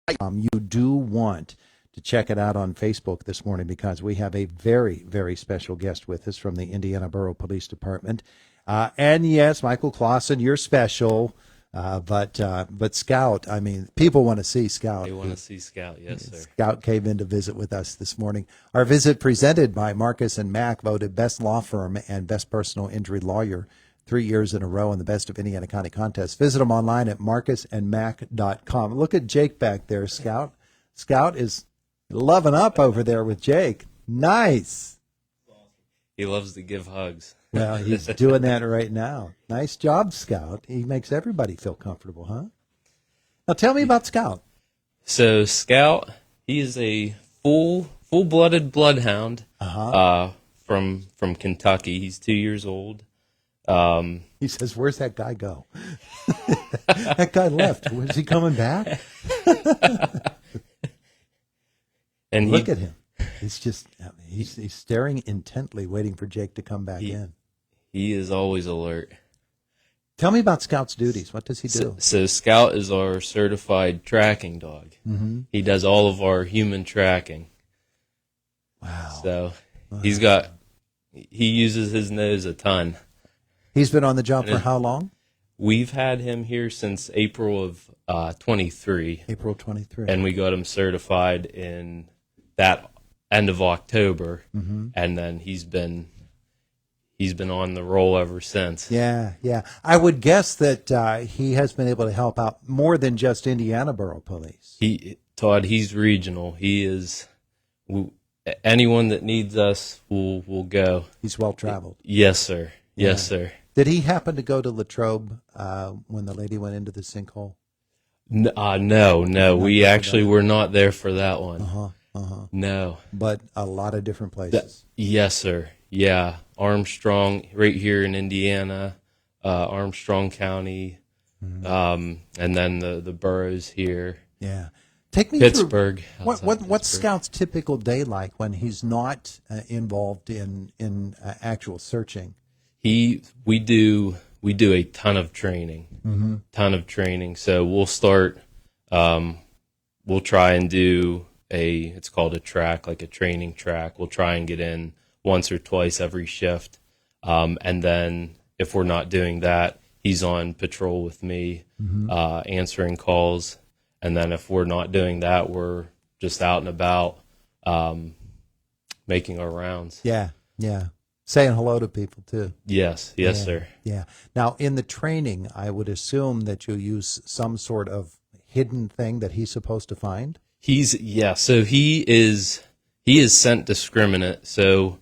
You do want to check it out on Facebook this morning because we have a very, very special guest with us from the Indiana Borough Police Department. And yes, Michael Clawson, you're special. But Scout, I mean, people want to see Scout. They want to see Scout, yes, sir. Scout came in to visit with us this morning. Our visit presented by Marcus and Mack, voted best law firm and best personal injury lawyer 3 years in a row in the Best of Indiana County contest. Visit them online at marcusandmack.com. Look at Jake back there, Scout. Scout is loving up over there with Jake. Nice. He loves to give hugs. Well, he's doing that right now. Nice job, Scout. He makes everybody feel comfortable, huh? Now tell me about Scout. So Scout, he is a full-blooded bloodhound from Kentucky. He's 2 years old. He says, "Where's that guy go?" That guy left. Is he coming back? And look at him. He's just he's staring intently, waiting for Jake to come back in. He is always alert. Tell me about Scout's duties. What does he do? So Scout is our certified tracking dog. Mm-hmm. He does all of our human tracking. Wow. So he uses his nose a ton. He's been on the job for how long? We've had him here since April of 23. April 23. And we got him certified in that end of October, and then he's been on the roll ever since. Yeah. I would guess that he has been able to help out more than just Indiana Borough Police. He's regional. He is. Anyone that needs us will go. He's well traveled. Yes, sir. Yes, sir. Did he happen to go to Latrobe when the lady went into the sinkhole? No. We actually were not there for that one. No. But a lot of different places. Yes, sir. Yeah. Armstrong, right here in Indiana, Armstrong County, and then the boroughs here. Yeah. Take me Pittsburgh. Through, what's Scout's typical day like when he's not involved in actual searching? We do a ton of training. So we'll start. We'll try and do it's called a track, like a training track. We'll try and get in once or twice every shift, and then if we're not doing that, he's on patrol with me, answering calls. And then if we're not doing that, we're just out and about, making our rounds. Yeah. Saying hello to people, too. Yes, sir. Yeah. Now, in the training, I would assume that you use some sort of hidden thing that he's supposed to find? So he is scent discriminate. So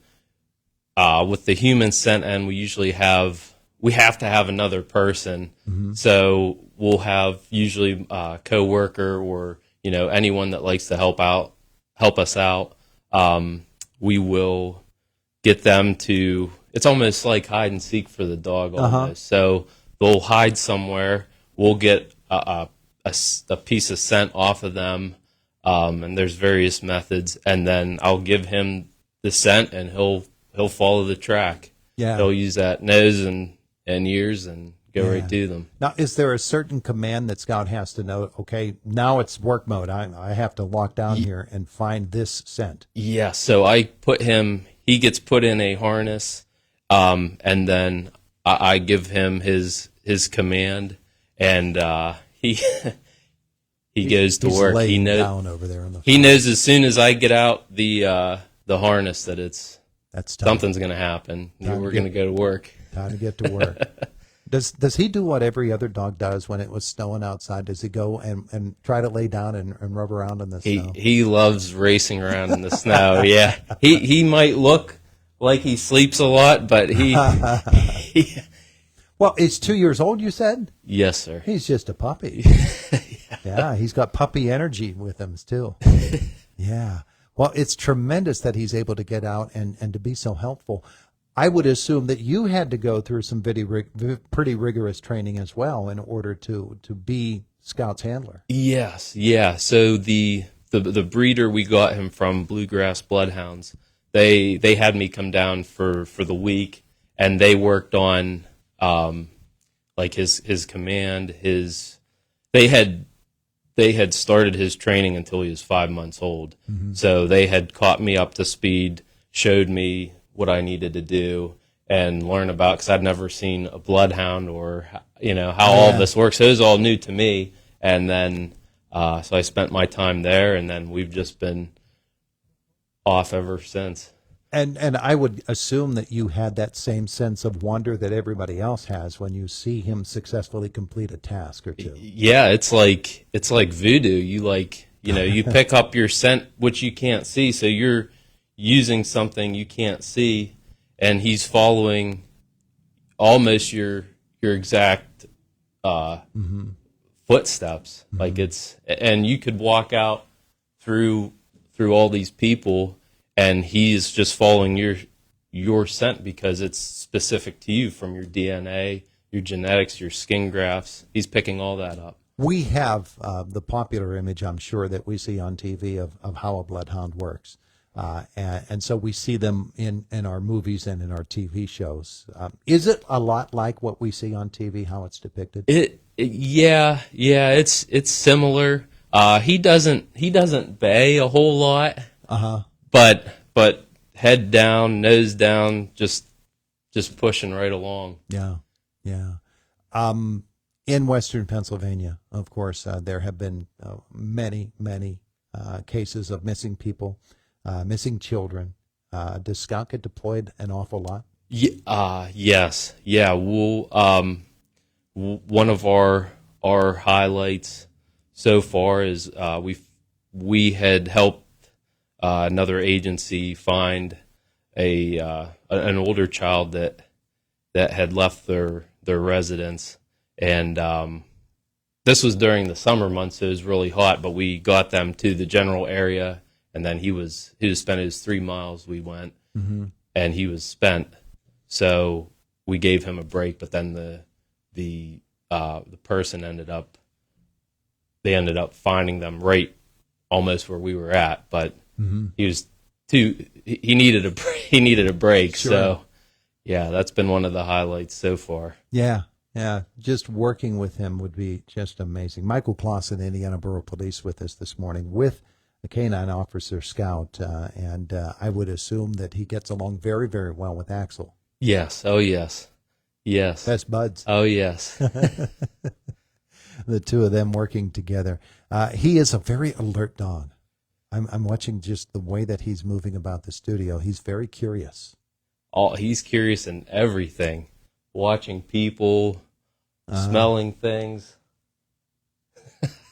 with the human scent end, we have to have another person. So we'll have usually a coworker or anyone that likes to help us out. We will get them to. It's almost like hide and seek for the dog almost. So they'll hide somewhere. We'll get a piece of scent off of them, and there's various methods. And then I'll give him the scent, and he'll follow the track. Yeah, he'll use that nose and ears and go right to them. Now, is there a certain command that Scout has to know? Okay, now it's work mode. I have to lock down here and find this scent. Yeah. So I put him. He gets put in a harness, and then I give him his command, and he goes to work. He knows down over there on the he knows as soon as I get out the harness that that's something's going to happen. We're going to go to work. Time to get to work. Does he do what every other dog does when it was snowing outside? Does he go and try to lay down and rub around in the snow? He loves racing around in the snow. Yeah, he might look like he sleeps a lot, but he Well, he's 2 years old, you said? Yes, sir. He's just a puppy. Yeah, he's got puppy energy with him still. Yeah. Well, it's tremendous that he's able to get out and to be so helpful. I would assume that you had to go through some pretty rigorous training as well in order to be Scout's handler. Yes, yeah. So the breeder we got him from, Bluegrass Bloodhounds, they had me come down for the week, and they worked on like his command, they they had started his training until he was 5 months old. So they had caught me up to speed, showed me what I needed to do and learn about, because I'd never seen a bloodhound or, how all this works. So it was all new to me. And then, so I spent my time there, and then we've just been off ever since. And I would assume that you had that same sense of wonder that everybody else has when you see him successfully complete a task or two. Yeah, it's like voodoo. You pick up your scent, which you can't see, so you're using something you can't see, and he's following almost your exact footsteps. And you could walk out through all these people, and he's just following your scent because it's specific to you from your DNA, your genetics, your skin grafts. He's picking all that up. We have the popular image, I'm sure, that we see on TV of how a bloodhound works. And so we see them in our movies and in our TV shows. Is it a lot like what we see on TV, how it's depicted? Yeah, it's similar. He doesn't bay a whole lot. But head down, nose down, just pushing right along. Yeah. In Western Pennsylvania, of course, there have been many cases of missing people, missing children. Does Scout get deployed an awful lot? Yes. Yeah. One of our highlights so far is we had helped another agency find an older child that had left their residence, and this was during the summer months, so it was really hot. But we got them to the general area, and then he was spent his 3 miles. We went, and he was spent, so we gave him a break. But then the person ended up finding them right almost where we were at, but he was he needed a break. Sure. So yeah, that's been one of the highlights so far. Yeah. Just working with him would be just amazing. Michael Clawson, Indiana Borough Police, with us this morning with a canine officer Scout, and I would assume that he gets along very, very well with Axel. Yes. Oh yes. Yes. Best buds. Oh yes. The two of them working together. He is a very alert dog. I'm watching just the way that he's moving about the studio. He's very curious. He's curious in everything, watching people, smelling things.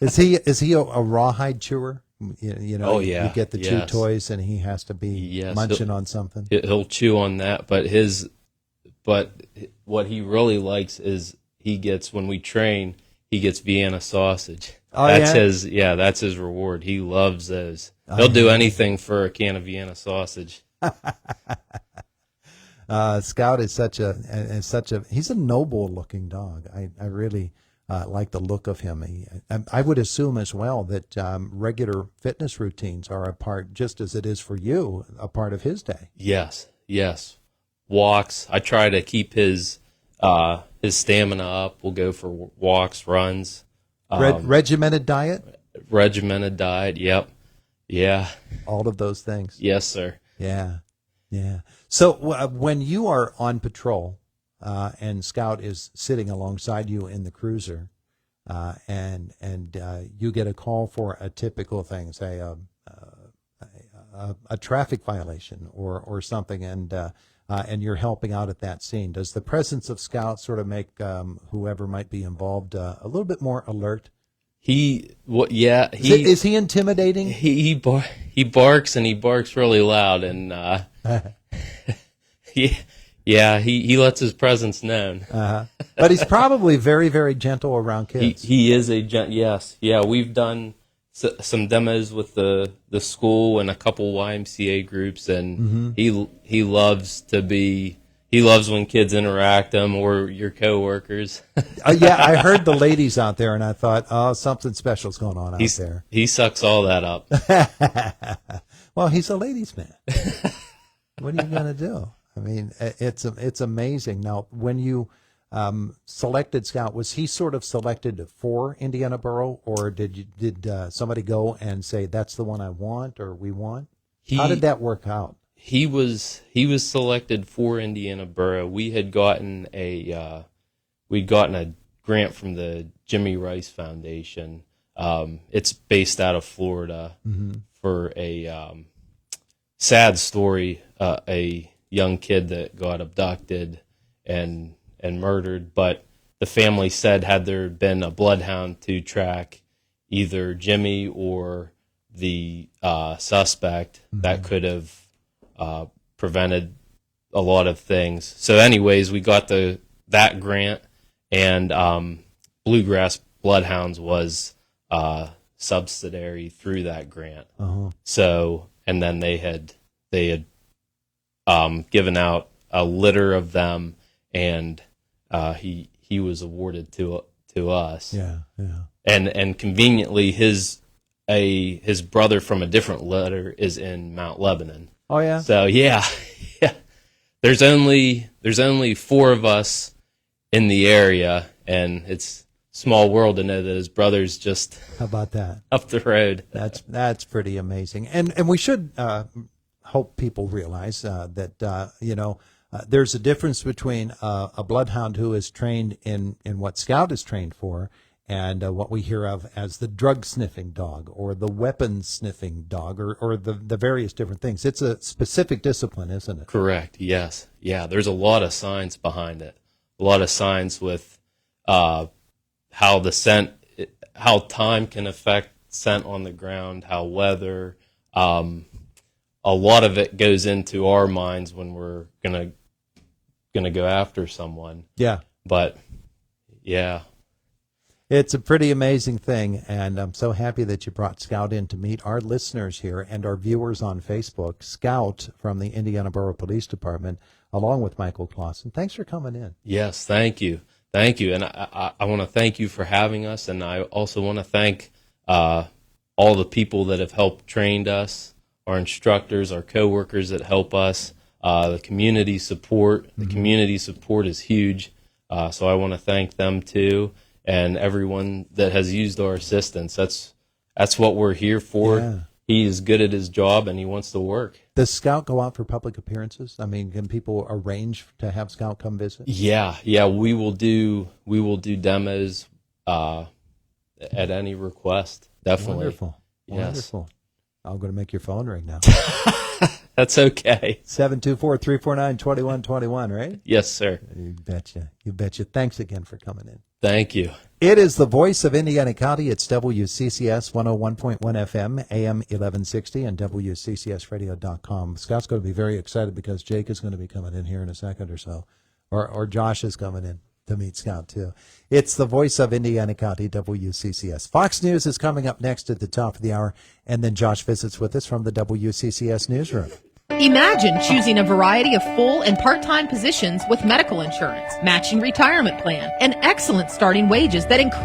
Is he a rawhide chewer? Oh yeah. You get the chew toys, and he has to be munching on something. He'll chew on that, but what he really likes is when we train, he gets Vienna sausage. That's his reward. He loves those. He'll do anything for a can of Vienna sausage. Scout is he's a noble looking dog. I really like the look of him. I would assume as well that regular fitness routines are a part, just as it is for you, a part of his day. Yes. Walks. I try to keep his stamina up. We'll go for walks, runs. Regimented diet? Regimented diet, yep. Yeah. All of those things. Yes, sir. Yeah. So when you are on patrol and Scout is sitting alongside you in the cruiser, and you get a call for a typical thing, say a traffic violation or something, and you're helping out at that scene, does the presence of Scout sort of make whoever might be involved a little bit more alert? Is he intimidating? He barks, and he barks really loud, and he lets his presence known. But he's probably very, very gentle around kids. He is yes. Yeah, we've done some demos with the school and a couple YMCA groups, and he loves when kids interact him or your coworkers. I heard the ladies out there, and I thought, oh, something special's going on out there. He sucks all that up. Well, he's a ladies' man. What are you going to do? I mean, it's amazing. Now, when you selected Scout, was he sort of selected for Indiana Borough, or did somebody go and say, that's the one I want or we want? How did that work out? He was selected for Indiana Borough. We had gotten a grant from the Jimmy Rice Foundation. It's based out of Florida for a sad story, a young kid that got abducted and murdered. But the family said, had there been a bloodhound to track either Jimmy or the suspect, that could have prevented a lot of things. So anyways, we got that grant, and Bluegrass Bloodhounds was subsidiary through that grant. So, and then they had given out a litter of them, and he was awarded to us. Yeah. And conveniently, his brother from a different litter is in Mount Lebanon. Oh yeah. So yeah. There's only 4 of us in the area, and it's small world to know that his brother's just How about that? up the road. That's pretty amazing. And we should hope people realize that there's a difference between a bloodhound who is trained in what Scout is trained for, and what we hear of as the drug sniffing dog or the weapon sniffing dog, or the various different things. It's a specific discipline, isn't it? Correct. Yes. Yeah. There's a lot of science behind it. A lot of science with how time can affect scent on the ground, how weather. A lot of it goes into our minds when we're gonna go after someone. Yeah. But yeah. It's a pretty amazing thing, and I'm so happy that you brought Scout in to meet our listeners here and our viewers on Facebook. Scout from the Indiana Borough Police Department, along with Michael Clawson. Thanks for coming in. Yes, thank you. And I want to thank you for having us, and I also want to thank all the people that have helped trained us, our instructors, our coworkers that help us, the community support. The community support is huge, so I want to thank them too. And everyone that has used our assistance. That's what we're here for. Yeah. He is good at his job, and he wants to work. Does Scout go out for public appearances? I mean, can people arrange to have Scout come visit? Yeah. We will do demos at any request. Definitely. Wonderful. Yes. Wonderful. I'm going to make your phone ring now. That's okay. 724-349-2121, right? Yes, sir. You betcha. You betcha. Thanks again for coming in. Thank you. It is the voice of Indiana County. It's WCCS 101.1 FM, AM 1160, and WCCSradio.com. Scott's going to be very excited because Jake is going to be coming in here in a second or so, or Josh is coming in to meet Scout too. It's the voice of Indiana County, WCCS. Fox News is coming up next at the top of the hour, and then Josh visits with us from the WCCS newsroom. Imagine choosing a variety of full and part-time positions with medical insurance, matching retirement plan, and excellent starting wages that increase